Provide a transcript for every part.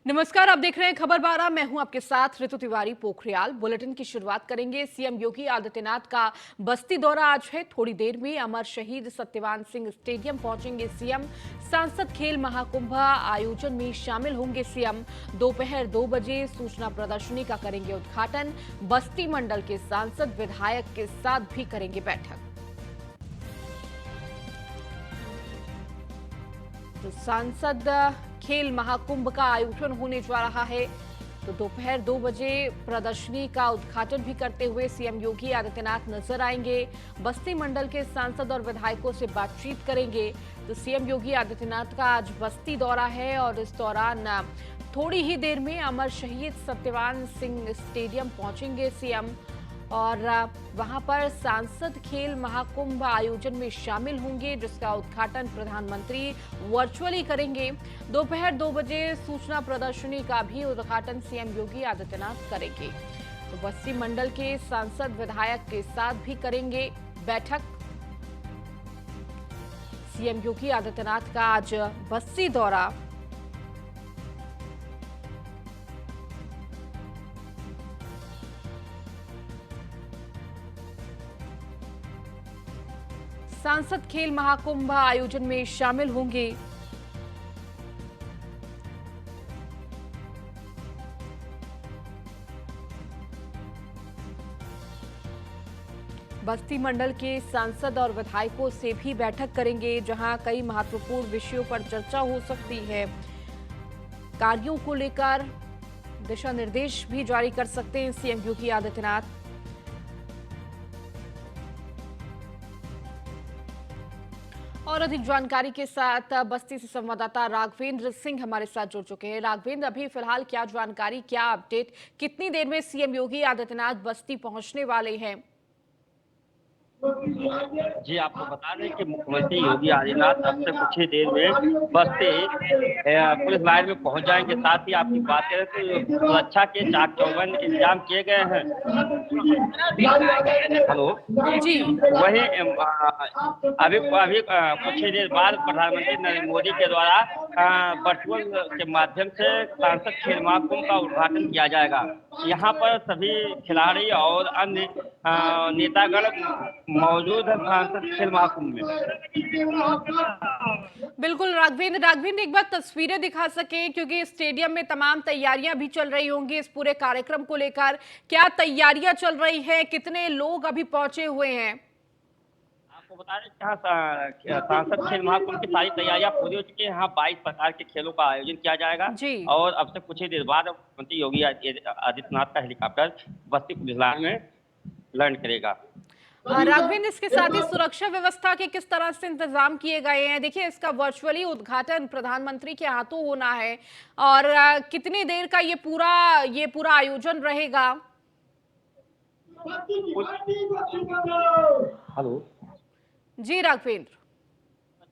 नमस्कार, आप देख रहे हैं खबर 12। मैं हूं आपके साथ ऋतु तिवारी पोखरियाल। बुलेटिन की शुरुआत करेंगे। सीएम योगी आदित्यनाथ का बस्ती दौरा आज है। थोड़ी देर में अमर शहीद सत्यवान सिंह स्टेडियम पहुंचेंगे सीएम। सांसद खेल महाकुंभ आयोजन में शामिल होंगे सीएम। दोपहर 2 बजे सूचना प्रदर्शनी का करेंगे उद्घाटन। बस्ती मंडल के सांसद विधायक के साथ भी करेंगे बैठक। तो सांसद खेल महाकुंभ का आयोजन होने जा रहा है। तो दोपहर 2 बजे प्रदर्शनी का उद्घाटन भी करते हुए सीएम योगी आदित्यनाथ नजर आएंगे। बस्ती मंडल के सांसद और विधायकों से बातचीत करेंगे। तो सीएम योगी आदित्यनाथ का आज बस्ती दौरा है और इस दौरान थोड़ी ही देर में अमर शहीद सत्यवान सिंह स्टेडियम पहुंचेंगे सीएम और वहां पर सांसद खेल महाकुंभ आयोजन में शामिल होंगे, जिसका उद्घाटन प्रधानमंत्री वर्चुअली करेंगे। दोपहर 2 बजे सूचना प्रदर्शनी का भी उद्घाटन सीएम योगी आदित्यनाथ करेंगे। तो बस्ती मंडल के सांसद विधायक के साथ भी करेंगे बैठक। सीएम योगी आदित्यनाथ का आज बस्ती दौरा। सांसद खेल महाकुंभ आयोजन में शामिल होंगे। बस्ती मंडल के सांसद और विधायकों से भी बैठक करेंगे, जहां कई महत्वपूर्ण विषयों पर चर्चा हो सकती है। कार्यों को लेकर दिशा निर्देश भी जारी कर सकते हैं सीएम योगी आदित्यनाथ। और अधिक जानकारी के साथ बस्ती से संवाददाता राघवेंद्र सिंह हमारे साथ जुड़ चुके हैं। राघवेंद्र, अभी फिलहाल क्या जानकारी, क्या अपडेट, कितनी देर में सीएम योगी आदित्यनाथ बस्ती पहुंचने वाले हैं? जी, आपको बता दें कि मुख्यमंत्री योगी आदित्यनाथ अब से कुछ ही देर में बस्ती पुलिस लाइन में पहुंच जाएंगे। साथ ही आपकी बात करें तो सुरक्षा के चाक चौबंद इंतजाम किए गए हैं। हेलो जी। वही अभी अभी कुछ ही देर बाद प्रधानमंत्री नरेंद्र मोदी के द्वारा वर्चुअल के माध्यम से सांसद खेल महाकुंभ का उद्घाटन किया जाएगा। यहाँ पर सभी खिलाड़ी और अन्य नेतागण मौजूद है सांसद खेल महाकुंभ में। बिल्कुल राघवेंद्र, एक बार तस्वीरें दिखा सके, क्योंकि स्टेडियम में तमाम तैयारियां भी चल रही होंगी इस पूरे कार्यक्रम को लेकर। क्या तैयारियां चल रही हैं, कितने लोग अभी पहुंचे हुए हैं? आपको बता दें यहाँ सांसद खेल महाकुंभ की सारी तैयारियां पूरी हो चुकी है। यहाँ 22 प्रकार के खेलों का आयोजन किया जाएगा जी। और अब से कुछ ही देर बाद मुख्यमंत्री योगी आदित्यनाथ का हेलीकॉप्टर बस्ती पुलिस लाइन में लैंड करेगा। राघवेंद्र, इसके साथ ही सुरक्षा व्यवस्था के किस तरह से इंतजाम किए गए हैं? देखिए, इसका वर्चुअली उद्घाटन प्रधानमंत्री के हाथों होना है और कितनी देर का ये पूरा आयोजन रहेगा? हेलो जी राघवेंद्र।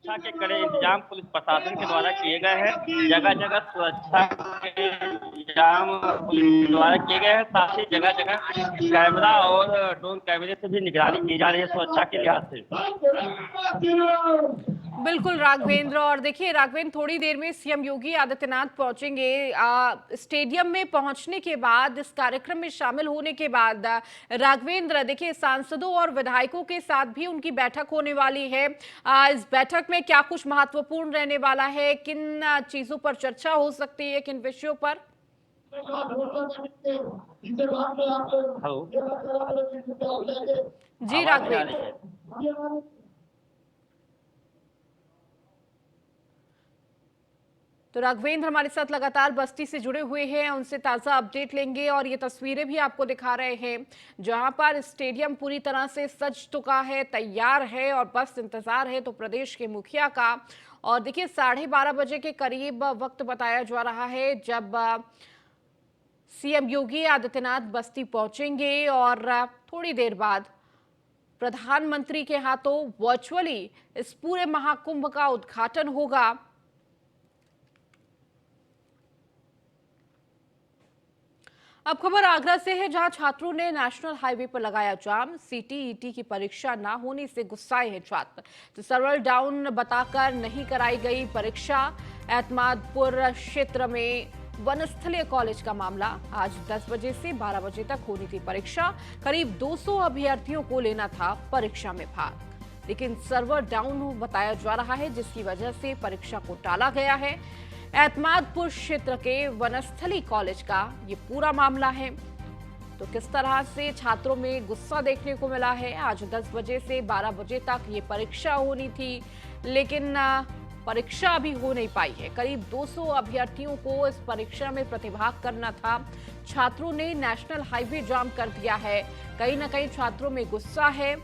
सुरक्षा के कड़े इंतजाम पुलिस प्रशासन के द्वारा किए गए हैं। जगह जगह सुरक्षा के इंतजाम पुलिस द्वारा किए गए हैं। साथ ही जगह जगह कैमरा और ड्रोन कैमरे से भी निगरानी की जा रही है सुरक्षा के लिहाज से। बिल्कुल राघवेंद्र, और देखिए राघवेंद्र, थोड़ी देर में सीएम योगी आदित्यनाथ पहुंचेंगे। स्टेडियम में पहुंचने के बाद, इस कार्यक्रम में शामिल होने के बाद राघवेंद्र, देखिए सांसदों और विधायकों के साथ भी उनकी बैठक होने वाली है। इस बैठक में क्या कुछ महत्वपूर्ण रहने वाला है? किन चीजों पर चर्चा हो सकती है, किन विषयों पर? हेलो जी राघवेंद्र। तो राघवेंद्र हमारे साथ लगातार बस्ती से जुड़े हुए हैं, उनसे ताजा अपडेट लेंगे। और ये तस्वीरें भी आपको दिखा रहे हैं जहां पर स्टेडियम पूरी तरह से सज चुका है, तैयार है और बस इंतजार है तो प्रदेश के मुखिया का। और देखिए 12:30 बजे के करीब वक्त बताया जा रहा है जब सीएम योगी आदित्यनाथ बस्ती पहुंचेंगे और थोड़ी देर बाद प्रधानमंत्री के हाथों वर्चुअली इस पूरे महाकुंभ का उद्घाटन होगा। अब खबर आगरा से है, जहां छात्रों ने नेशनल हाईवे पर लगाया जाम। सीटीईटी की परीक्षा ना होने से गुस्साए हैं छात्र, तो सर्वर डाउन बताकर नहीं कराई गई परीक्षा। एतमादपुर क्षेत्र में वनस्थलीय कॉलेज का मामला। आज 10 बजे से 12 बजे तक होनी थी परीक्षा। करीब 200 अभ्यर्थियों को लेना था परीक्षा में भाग, लेकिन सर्वर डाउन बताया जा रहा है, जिसकी वजह से परीक्षा को टाला गया है। एतमादपुर क्षेत्र के वनस्थली कॉलेज का ये पूरा मामला है। तो किस तरह से छात्रों में गुस्सा देखने को मिला है। आज 10 बजे से 12 बजे तक ये परीक्षा होनी थी, लेकिन परीक्षा अभी हो नहीं पाई है। करीब 200 अभ्यर्थियों को इस परीक्षा में प्रतिभाग करना था। छात्रों ने नेशनल हाईवे जाम कर दिया है। कहीं ना कहीं छात्रों में गुस्सा है।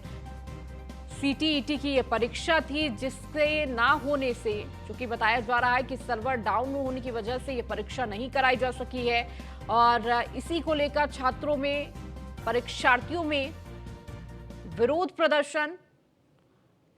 सीटीईटी की ये परीक्षा थी, जिससे ना होने से, चूंकि बताया जा रहा है कि सर्वर डाउन होने की वजह से ये परीक्षा नहीं कराई जा सकी है, और इसी को लेकर छात्रों में, परीक्षार्थियों में विरोध प्रदर्शन।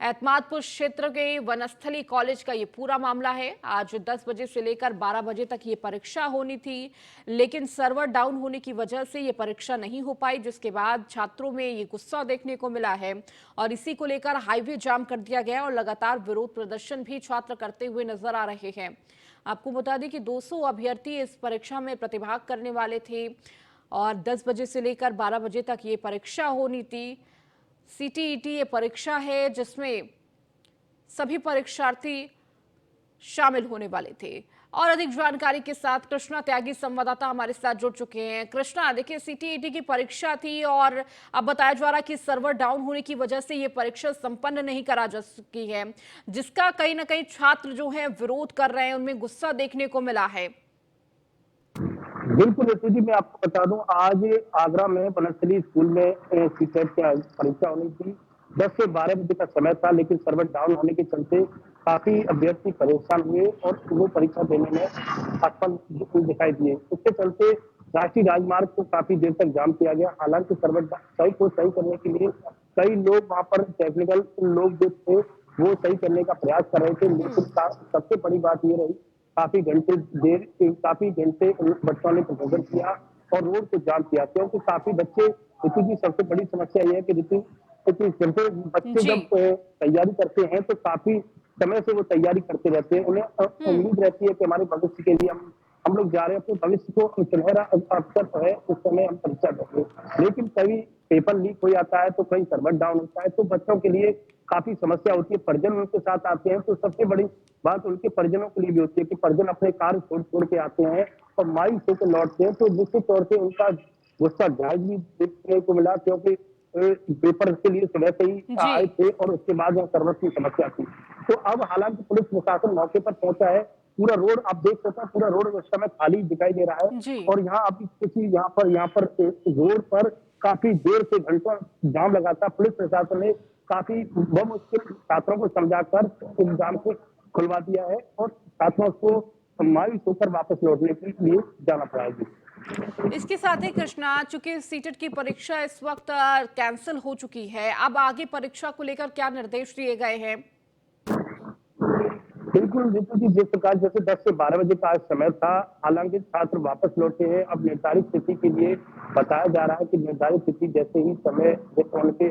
एतमादपुर क्षेत्र के वनस्थली कॉलेज का ये पूरा मामला है। आज 10 बजे से लेकर 12 बजे तक ये परीक्षा होनी थी, लेकिन सर्वर डाउन होने की वजह से ये परीक्षा नहीं हो पाई, जिसके बाद छात्रों में ये गुस्सा देखने को मिला है और इसी को लेकर हाईवे जाम कर दिया गया और लगातार विरोध प्रदर्शन भी छात्र करते हुए नजर आ रहे हैं। आपको बता दें कि 200 अभ्यर्थी इस परीक्षा में प्रतिभाग करने वाले थे और 10 बजे से लेकर 12 बजे तक ये परीक्षा होनी थी। सीटीईटी ये परीक्षा है जिसमें सभी परीक्षार्थी शामिल होने वाले थे। और अधिक जानकारी के साथ कृष्णा त्यागी संवाददाता हमारे साथ जुड़ चुके हैं। कृष्णा, देखिए सीटीईटी की परीक्षा थी और अब बताया जा रहा है कि सर्वर डाउन होने की वजह से ये परीक्षा संपन्न नहीं करा जा सकी है, जिसका कहीं ना कहीं छात्र जो है विरोध कर रहे हैं, उनमें गुस्सा देखने को मिला है। बिल्कुल ऋतु जी, मैं आपको बता दूं, आज आगरा में वनस्थली स्कूल में सीटेट की परीक्षा होनी थी। 10 से 12 बजे का समय था, लेकिन सर्वर डाउन होने के चलते काफी अभ्यर्थी परेशान हुए और वो परीक्षा देने में असफल दिखाई दिए। इसके चलते राष्ट्रीय राजमार्ग को काफी देर तक जाम किया गया। हालांकि सर्वर को सही करने के लिए कई लोग वहां पर, टेक्निकल लोग जो थे वो सही करने का प्रयास कर रहे थे, लेकिन सबसे बड़ी बात ये रही, काफी घंटे बच्चों ने प्रदर्शन किया और रोड को जाम किया, क्योंकि काफी बच्चे, की सबसे बड़ी समस्या यह है कि बच्चे जब तैयारी करते हैं तो काफी समय से वो तैयारी करते रहते हैं। उन्हें उम्मीद रहती है कि हमारे भविष्य के लिए हम लोग जा रहे हैं, अपने भविष्य को सुनहरा अवसर है, उस समय हम परीक्षा देंगे। लेकिन कभी पेपर लीक हो जाता है तो कहीं सर्वर डाउन होता है, तो बच्चों के लिए काफी समस्या होती है। परिजन उनके साथ आते हैं तो सबसे बड़ी बात उनके परिजनों के लिए भी होती है कि परिजन अपने कार्य छोड़ के आते हैं और मायूस होकर लौटते हैं, तो निश्चित तौर से उनका गुस्सा जायज भी देखने को मिला, क्योंकि पेपर के लिए सुबह से ही आए थे और उसके बाद सर्वर की समस्या थी। तो अब हालांकि पुलिस प्रशासन मौके पर पहुंचा है। पूरा रोड आप देख सकते हैं, पूरा रोड उस समय खाली दिखाई दे रहा है और यहाँ अभी कुछ यहाँ पर रोड पर काफी देर से घंटों जाम लगा था। पुलिस प्रशासन ने काफी बमुश्किल छात्रों को समझाकर एग्जाम को खुलवा दिया है और छात्रों को मायूस होकर वापस लौटने के लिए जाना पड़ेगा। इसके साथ ही कृष्णा, चूंकि सीटेट की परीक्षा इस वक्त कैंसिल हो चुकी है, अब आगे परीक्षा को लेकर क्या निर्देश दिए गए हैं? बिल्कुल ऋतु जी, जिस प्रकार जैसे 10 से 12 बजे का आज समय था, हालांकि छात्र वापस लौटे हैं। अब निर्धारित तिथि के लिए बताया जा रहा है कि निर्धारित तिथि जैसे ही समय उनके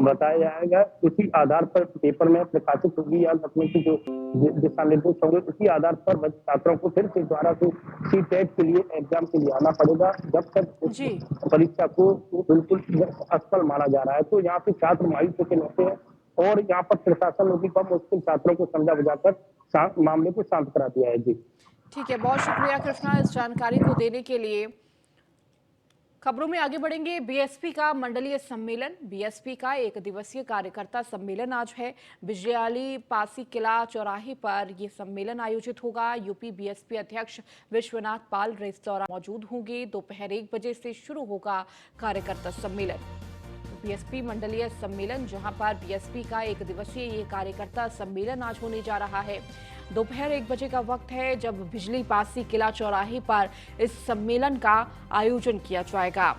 बताया जाएगा, उसी आधार पर पेपर में प्रकाशित होगी या तकनीकी जो दिशा निर्देश होंगे, उसी आधार पर छात्रों को फिर से दोबारा से सीटेट के लिए एग्जाम के लिए आना पड़ेगा। जब तक परीक्षा को बिल्कुल असफल माना जा रहा है, तो यहाँ पे छात्र मायूस होकर लौटे हैं और यहाँ पर प्रशासन ने भी कम मुश्किल छात्रों को समझा बुझाकर मामले को शांत करा दिया है। जी ठीक है, बहुत शुक्रिया कृष्णा इस जानकारी को देने के लिए। खबरों में आगे बढ़ेंगे। बीएसपी का मंडलीय सम्मेलन, बीएसपी का 1 दिवसीय कार्यकर्ता सम्मेलन आज है। बिजयाली पासी किला चौराहे पर यह सम्मेलन आयोजित होगा। यूपी बीएसपी अध्यक्ष विश्वनाथ पाल इस दौरान मौजूद होंगे। दोपहर 1 बजे से शुरू होगा कार्यकर्ता सम्मेलन। बीएसपी मंडलीय सम्मेलन, जहां पर बीएसपी का 1 दिवसीय ये कार्यकर्ता सम्मेलन आज होने जा रहा है। दोपहर 1 बजे का वक्त है जब बिजली पासी किला चौराहे पर इस सम्मेलन का आयोजन किया जाएगा।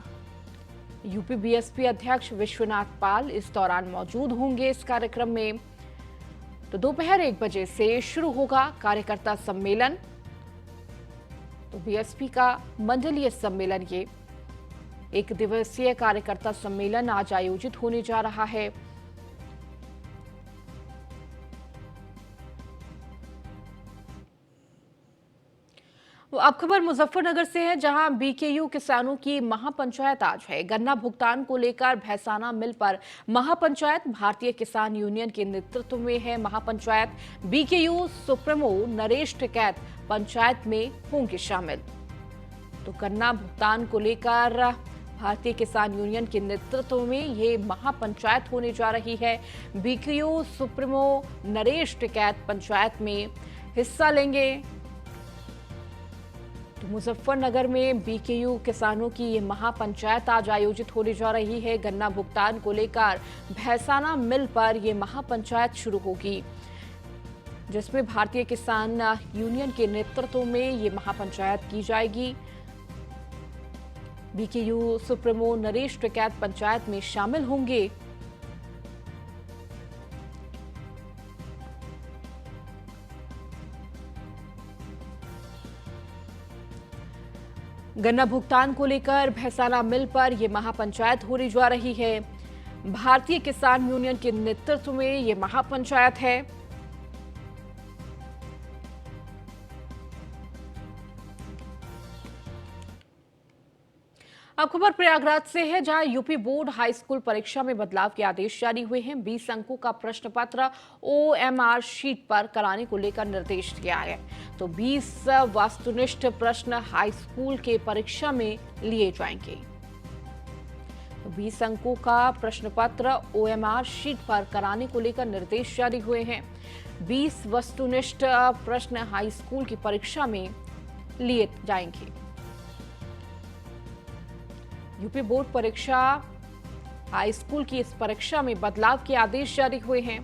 यूपी बीएसपी अध्यक्ष विश्वनाथ पाल इस दौरान मौजूद होंगे इस कार्यक्रम में। तो दोपहर 1 बजे से शुरू होगा कार्यकर्ता सम्मेलन। तो बीएसपी का मंडलीय सम्मेलन, ये 1 दिवसीय कार्यकर्ता सम्मेलन आज आयोजित होने जा रहा है। अब खबर मुजफ्फरनगर से है, जहां बीकेयू किसानों की महापंचायत आज है। गन्ना भुगतान को लेकर भैसाना मिल पर महापंचायत, भारतीय किसान यूनियन के नेतृत्व में है महापंचायत। बीकेयू सुप्रीमो नरेश टिकैत पंचायत में होंगे शामिल। तो गन्ना भुगतान को लेकर भारतीय किसान यूनियन के नेतृत्व में ये महापंचायत होने जा रही है। बीकेयू सुप्रीमो नरेश टिकैत पंचायत में हिस्सा लेंगे। तो मुजफ्फरनगर में बीकेयू किसानों की ये महापंचायत आज आयोजित होने जा रही है। गन्ना भुगतान को लेकर भैसाना मिल पर ये महापंचायत शुरू होगी, जिसमें भारतीय किसान यूनियन के नेतृत्व में ये महापंचायत की जाएगी। बीकेयू सुप्रीमो नरेश टिकैत पंचायत में शामिल होंगे। गन्ना भुगतान को लेकर भैसाना मिल पर यह महापंचायत होने जा रही है। भारतीय किसान यूनियन के नेतृत्व में यह महापंचायत है। अब खबर प्रयागराज से है, जहां यूपी बोर्ड हाई स्कूल परीक्षा में बदलाव के आदेश जारी हुए हैं। 20 अंकों का प्रश्न पत्र ओएमआर शीट पर कराने को लेकर निर्देश दिया है। तो 20 वस्तुनिष्ठ प्रश्न हाई स्कूल के परीक्षा में लिए जाएंगे। तो 20 अंकों का प्रश्न पत्र ओएमआर शीट पर कराने को लेकर निर्देश जारी हुए हैं। 20 वस्तुनिष्ठ प्रश्न हाई स्कूल की परीक्षा में लिए जाएंगे। यूपी बोर्ड परीक्षा हाई स्कूल की इस परीक्षा में बदलाव के आदेश जारी हुए हैं।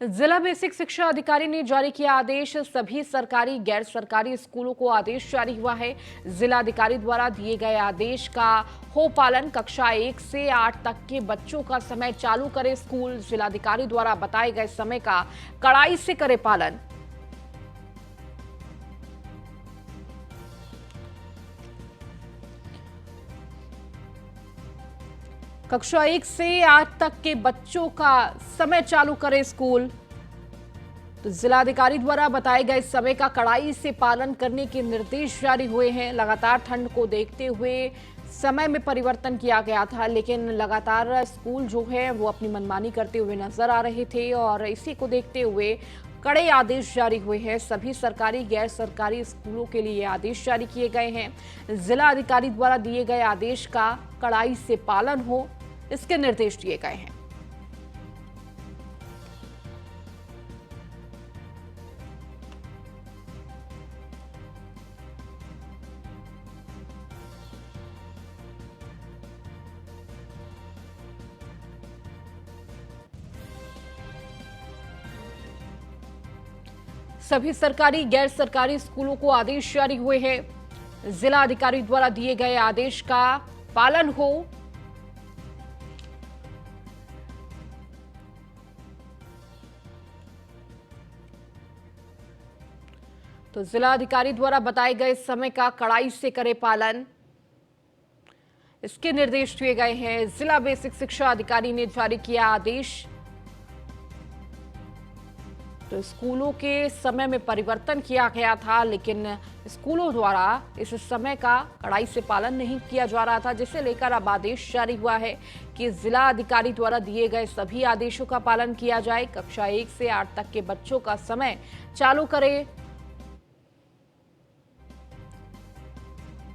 जिला बेसिक शिक्षा अधिकारी ने जारी किया आदेश। सभी सरकारी गैर सरकारी स्कूलों को आदेश जारी हुआ है। जिला अधिकारी द्वारा दिए गए आदेश का हो पालन। कक्षा 1 से 8 तक के बच्चों का समय चालू करे स्कूल। जिलाधिकारी द्वारा बताए गए समय का कड़ाई से करे पालन। कक्षा 1 से 8 तक के बच्चों का समय चालू करे स्कूल। तो जिलाधिकारी द्वारा बताए गए समय का कड़ाई से पालन करने के निर्देश जारी हुए हैं। लगातार ठंड को देखते हुए समय में परिवर्तन किया गया था, लेकिन लगातार स्कूल जो है वो अपनी मनमानी करते हुए नजर आ रहे थे और इसी को देखते हुए कड़े आदेश जारी हुए हैं। सभी सरकारी गैर सरकारी स्कूलों के लिए आदेश जारी किए गए हैं। जिला अधिकारी द्वारा दिए गए आदेश का कड़ाई से पालन हो, इसके निर्देश दिए गए हैं। सभी सरकारी गैर सरकारी स्कूलों को आदेश जारी हुए हैं। जिला अधिकारी द्वारा दिए गए आदेश का पालन हो। तो जिला अधिकारी द्वारा बताए गए समय का कड़ाई से करे पालन, इसके निर्देश दिए गए हैं। जिला बेसिक शिक्षा अधिकारी ने जारी किया आदेश। तो स्कूलों के समय में परिवर्तन किया गया था, लेकिन स्कूलों द्वारा इस समय का कड़ाई से पालन नहीं किया जा रहा था, जिसे लेकर अब आदेश जारी हुआ है कि जिला अधिकारी द्वारा दिए गए सभी आदेशों का पालन किया जाए। कक्षा 1 से 8 तक के बच्चों का समय चालू करे।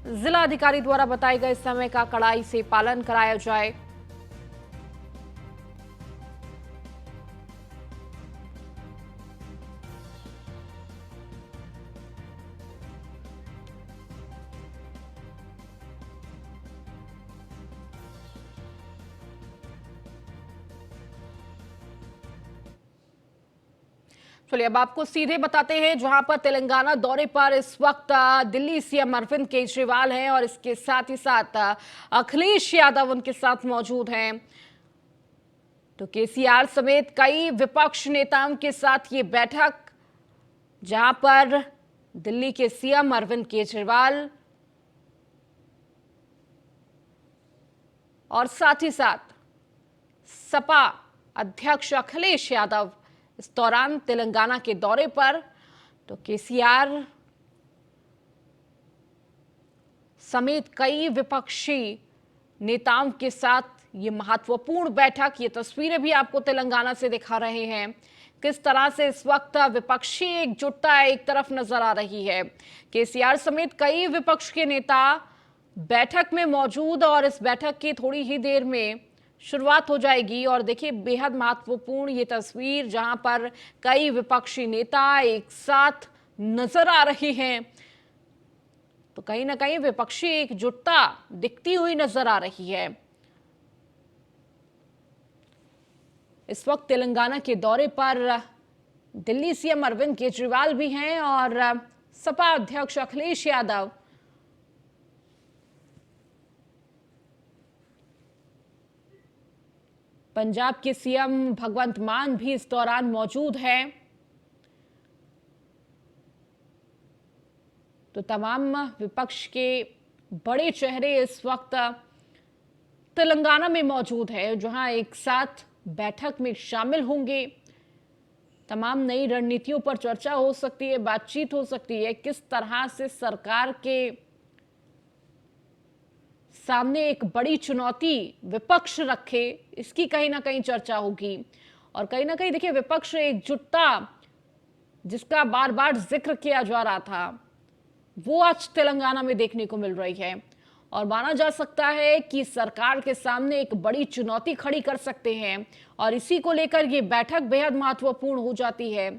जिला अधिकारी द्वारा बताए गए समय का कड़ाई से पालन कराया जाए। चलिए अब आपको सीधे बताते हैं, जहां पर तेलंगाना दौरे पर इस वक्त दिल्ली सीएम अरविंद केजरीवाल हैं और इसके साथ ही साथ अखिलेश यादव उनके साथ मौजूद हैं। तो केसीआर समेत कई विपक्ष नेताओं के साथ ये बैठक, जहां पर दिल्ली के सीएम अरविंद केजरीवाल और साथ ही साथ सपा अध्यक्ष अखिलेश यादव इस दौरान तेलंगाना के दौरे पर। तो केसीआर समेत कई विपक्षी नेताओं के साथ ये महत्वपूर्ण बैठक, ये तस्वीरें भी आपको तेलंगाना से दिखा रहे हैं किस तरह से इस वक्त विपक्षी एकजुटता एक तरफ नजर आ रही है। केसीआर समेत कई विपक्ष के नेता बैठक में मौजूद और इस बैठक की थोड़ी ही देर में शुरुआत हो जाएगी। और देखिए बेहद महत्वपूर्ण ये तस्वीर जहां पर कई विपक्षी नेता एक साथ नजर आ रहे हैं। तो कहीं ना कहीं विपक्षी एकजुटता दिखती हुई नजर आ रही है। इस वक्त तेलंगाना के दौरे पर दिल्ली सीएम अरविंद केजरीवाल भी हैं और सपा अध्यक्ष अखिलेश यादव। पंजाब के सीएम भगवंत मान भी इस दौरान मौजूद हैं। तो तमाम विपक्ष के बड़े चेहरे इस वक्त तेलंगाना में मौजूद है जहां एक साथ बैठक में शामिल होंगे। तमाम नई रणनीतियों पर चर्चा हो सकती है, बातचीत हो सकती है, किस तरह से सरकार के सामने एक बड़ी चुनौती विपक्ष रखे, इसकी कहीं ना कहीं चर्चा होगी। और कहीं ना कहीं देखिए विपक्ष एकजुटता जिसका बार बार जिक्र किया जा रहा था वो आज तेलंगाना में देखने को मिल रही है। और माना जा सकता है कि सरकार के सामने एक बड़ी चुनौती खड़ी कर सकते हैं और इसी को लेकर ये बैठक बेहद महत्वपूर्ण हो जाती है।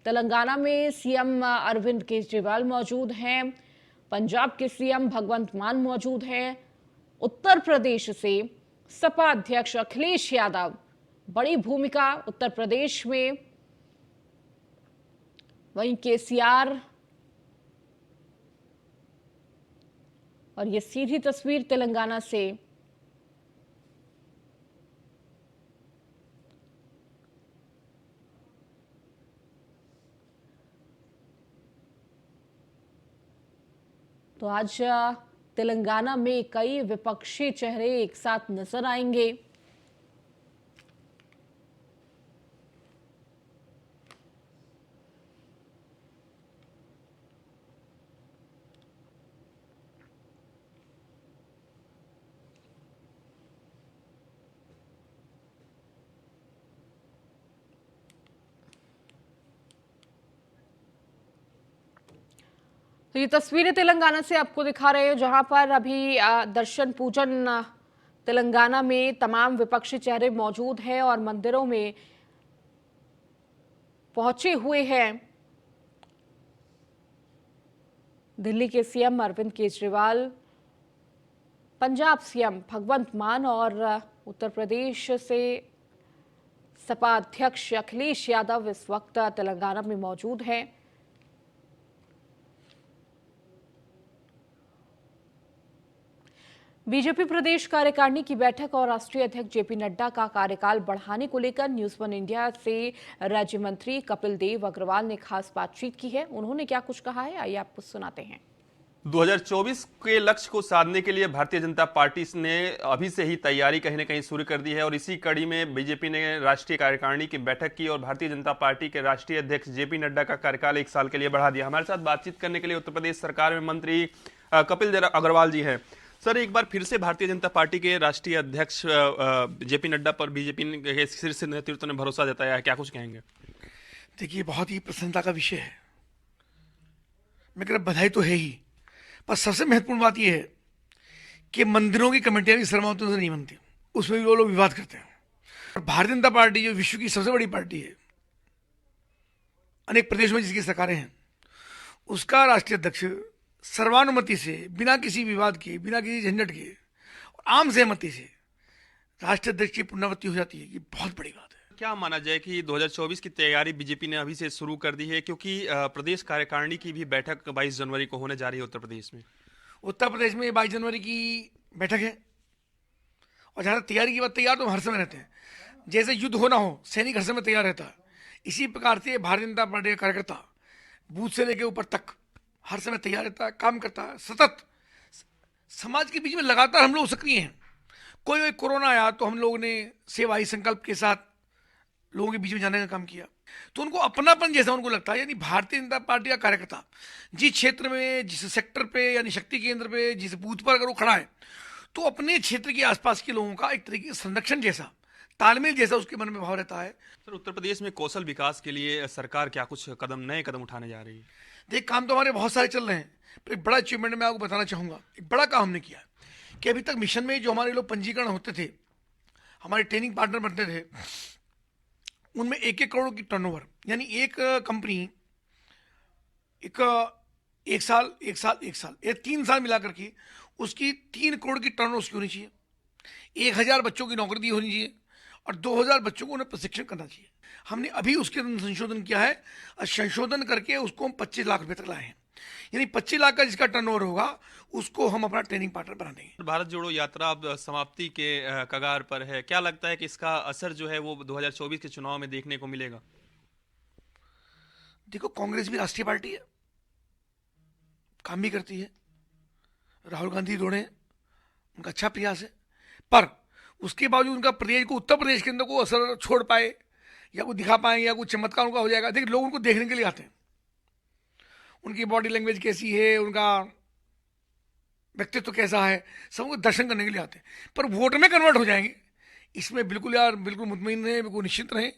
तेलंगाना में सीएम अरविंद केजरीवाल मौजूद हैं, पंजाब के सीएम भगवंत मान मौजूद हैं, उत्तर प्रदेश से सपा अध्यक्ष अखिलेश यादव, बड़ी भूमिका उत्तर प्रदेश में, वहीं केसीआर। और ये सीधी तस्वीर तेलंगाना से। तो आज तेलंगाना में कई विपक्षी चेहरे एक साथ नजर आएंगे। तो ये तस्वीरें तेलंगाना से आपको दिखा रहे हैं जहां पर अभी दर्शन पूजन तेलंगाना में तमाम विपक्षी चेहरे मौजूद हैं और मंदिरों में पहुंचे हुए हैं। दिल्ली के सीएम अरविंद केजरीवाल, पंजाब सीएम भगवंत मान और उत्तर प्रदेश से सपा अध्यक्ष अखिलेश यादव इस वक्त तेलंगाना में मौजूद हैं। बीजेपी प्रदेश कार्यकारिणी की बैठक और राष्ट्रीय अध्यक्ष जेपी नड्डा का कार्यकाल बढ़ाने को लेकर न्यूज वन इंडिया से राज्य मंत्री कपिल देव अग्रवाल ने खास बातचीत की है। उन्होंने क्या कुछ कहा है, आइए आपको सुनाते हैं। 2024 के लक्ष्य को साधने के लिए भारतीय जनता पार्टी ने अभी से ही तैयारी कहीं ना कहीं शुरू कर दी है और इसी कड़ी में बीजेपी ने राष्ट्रीय कार्यकारिणी की बैठक की और भारतीय जनता पार्टी के राष्ट्रीय अध्यक्ष जेपी नड्डा का कार्यकाल 1 साल के लिए बढ़ा दिया। हमारे साथ बातचीत करने के लिए उत्तर प्रदेश सरकार में मंत्री कपिल देव अग्रवाल जी हैं। सर, एक बार फिर से भारतीय जनता पार्टी के राष्ट्रीय अध्यक्ष जेपी नड्डा पर बीजेपी के शीर्ष नेतृत्व ने भरोसा जताया है, क्या कुछ कहेंगे? देखिए, बहुत ही प्रसन्नता का विषय है। मैं कह रहा बधाई तो है ही, पर सबसे महत्वपूर्ण बात यह है कि मंदिरों की कमेटियां भी सर्वमतों से नहीं बनती, उसमें भी वो लोग विवाद करते हैं। और भारतीय जनता पार्टी जो विश्व की सबसे बड़ी पार्टी है, अनेक प्रदेशों में जिसकी सरकारें हैं, उसका राष्ट्रीय अध्यक्ष सर्वानुमति से, बिना किसी विवाद के, बिना किसी झंझट के, आम सहमति से राष्ट्रीय अध्यक्ष की पुनरावृत्ति हो जाती है। ये बहुत बड़ी बात है। क्या माना जाए कि 2024 की तैयारी बीजेपी ने अभी से शुरू कर दी है, क्योंकि प्रदेश कार्यकारिणी की भी बैठक 22 जनवरी को होने जा रही है उत्तर प्रदेश में। उत्तर प्रदेश में 22 जनवरी की बैठक है और जहाँ तैयारी की बात, तैयार तो हम हर समय रहते हैं। जैसे युद्ध होना हो, सैनिक हर समय तैयार रहता है, इसी प्रकार से भारतीय जनता पार्टी का कार्यकर्ता बूथ से लेकर ऊपर तक हर समय तैयार रहता है, काम करता है, सतत समाज के बीच में लगातार हम लोग सक्रिय हैं। कोई कोरोना आया तो हम लोगों ने सेवा ही संकल्प के साथ लोगों के बीच में जाने का काम किया। तो उनको अपनापन जैसा उनको लगता है, यानी भारतीय जनता पार्टी का कार्यकर्ता जिस क्षेत्र में, जिस सेक्टर पे, यानी शक्ति केंद्र पे, जिस बूथ पर अगर वो खड़ा है तो अपने क्षेत्र के आसपास के लोगों का एक तरीके से संरक्षण जैसा, तालमेल जैसा उसके मन में भाव रहता है। सर, उत्तर प्रदेश में कौशल विकास के लिए सरकार क्या कुछ नए कदम उठाने जा रही है? देख, काम तो हमारे बहुत सारे चल रहे हैं, पर एक बड़ा अचीवमेंट मैं आपको बताना चाहूँगा। एक बड़ा काम हमने किया है कि अभी तक मिशन में जो हमारे लोग पंजीकरण होते थे, हमारे ट्रेनिंग पार्टनर बनते थे, उनमें 1-1 करोड़ की टर्नओवर, यानी एक कंपनी एक साल ये 3 साल मिला करके उसकी 3 करोड़ की टर्नओवर उसकी होनी चाहिए, 1000 बच्चों की नौकरी दी होनी चाहिए और 2000 बच्चों को उन्हें प्रशिक्षण करना चाहिए। हमने अभी उसके अंदर संशोधन किया है और संशोधन करके उसको हम 25 लाख रुपए तक लाए हैं, यानी 25 लाख का जिसका टर्नओवर होगा उसको हम अपना ट्रेनिंग पार्टनर बना देंगे। भारत जोड़ो यात्रा अब समाप्ति के कगार पर है, क्या लगता है कि इसका असर जो है वो 2024 के चुनाव में देखने को मिलेगा? देखो, कांग्रेस भी राष्ट्रीय पार्टी है, काम भी करती है, राहुल गांधी दौड़े हैं, उनका अच्छा प्रयास है, पर उसके बावजूद उनका प्रदेश को, उत्तर प्रदेश के अंदर को असर छोड़ पाए या कोई दिखा पाए या कोई चमत्कार उनका हो जाएगा। देखिए, लोग उनको देखने के लिए आते हैं, उनकी बॉडी लैंग्वेज कैसी है, उनका व्यक्तित्व कैसा है, सब उनको दर्शन करने के लिए आते हैं, पर वोट में कन्वर्ट हो जाएंगे इसमें बिल्कुल यार बिल्कुल मुतमईन रहें, बिल्कुल निश्चिंत रहें।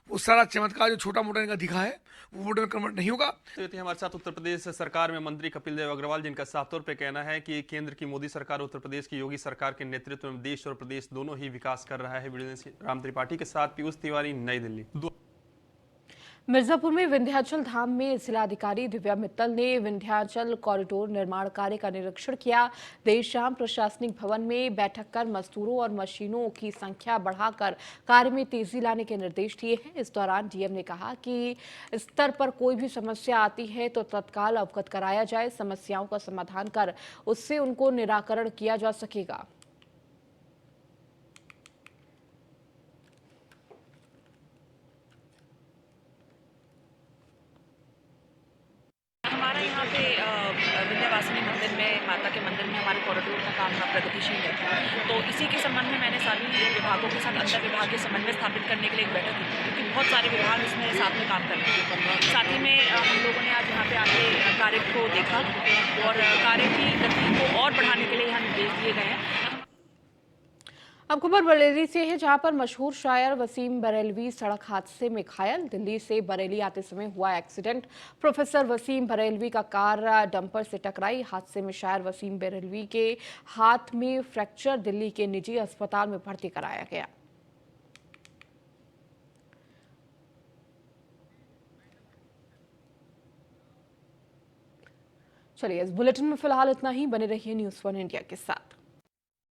वो सारा चमत्कार जो छोटा मोटा इनका दिखा है वो वोट में कन्वर्ट नहीं होगा। तो ये थे हमारे साथ उत्तर प्रदेश सरकार में मंत्री कपिल देव अग्रवाल, जिनका साफ तौर पे कहना है कि केंद्र की मोदी सरकार उत्तर प्रदेश की योगी सरकार के नेतृत्व में देश और प्रदेश दोनों ही विकास कर रहा है। वीडियो राम त्रिपाठी के साथ पीयूष तिवारी, नई दिल्ली। मिर्जापुर में विंध्याचल धाम में जिलाधिकारी दिव्या मित्तल ने विंध्याचल कॉरिडोर निर्माण कार्य का निरीक्षण किया। देर शाम प्रशासनिक भवन में बैठक कर मजदूरों और मशीनों की संख्या बढ़ाकर कार्य में तेजी लाने के निर्देश दिए हैं। इस दौरान डीएम ने कहा कि स्तर पर कोई भी समस्या आती है तो तत्काल अवगत कराया जाए, समस्याओं का समाधान कर उससे उनको निराकरण किया जा सकेगा। हमारा यहाँ पे विंध्यवासिनी मंदिर में, माता के मंदिर में हमारे कॉरिडोर का काम प्रगतिशील है, तो इसी के संबंध में मैंने सभी विभागों के साथ अंतर विभागीय समन्वय स्थापित करने के लिए एक बैठक की, क्योंकि बहुत सारे विभाग इसमें साथ में काम कर रहे हैं। साथ ही में हम लोगों ने आज यहाँ पे आके कार्य को देखा और कार्य की गति को और बढ़ाने के लिए यहाँ निर्देश दिए गए हैं। अब खबर बरेली से है, जहां पर मशहूर शायर वसीम बरेलवी सड़क हादसे में घायल। दिल्ली से बरेली आते समय हुआ एक्सीडेंट। प्रोफेसर वसीम बरेलवी का कार डंपर से टकराई। हादसे में शायर वसीम बरेलवी के हाथ में फ्रैक्चर, दिल्ली के निजी अस्पताल में भर्ती कराया गया। चलिए, इस बुलेटिन में फिलहाल इतना ही। बने रहिए न्यूज़ 1 इंडिया के साथ।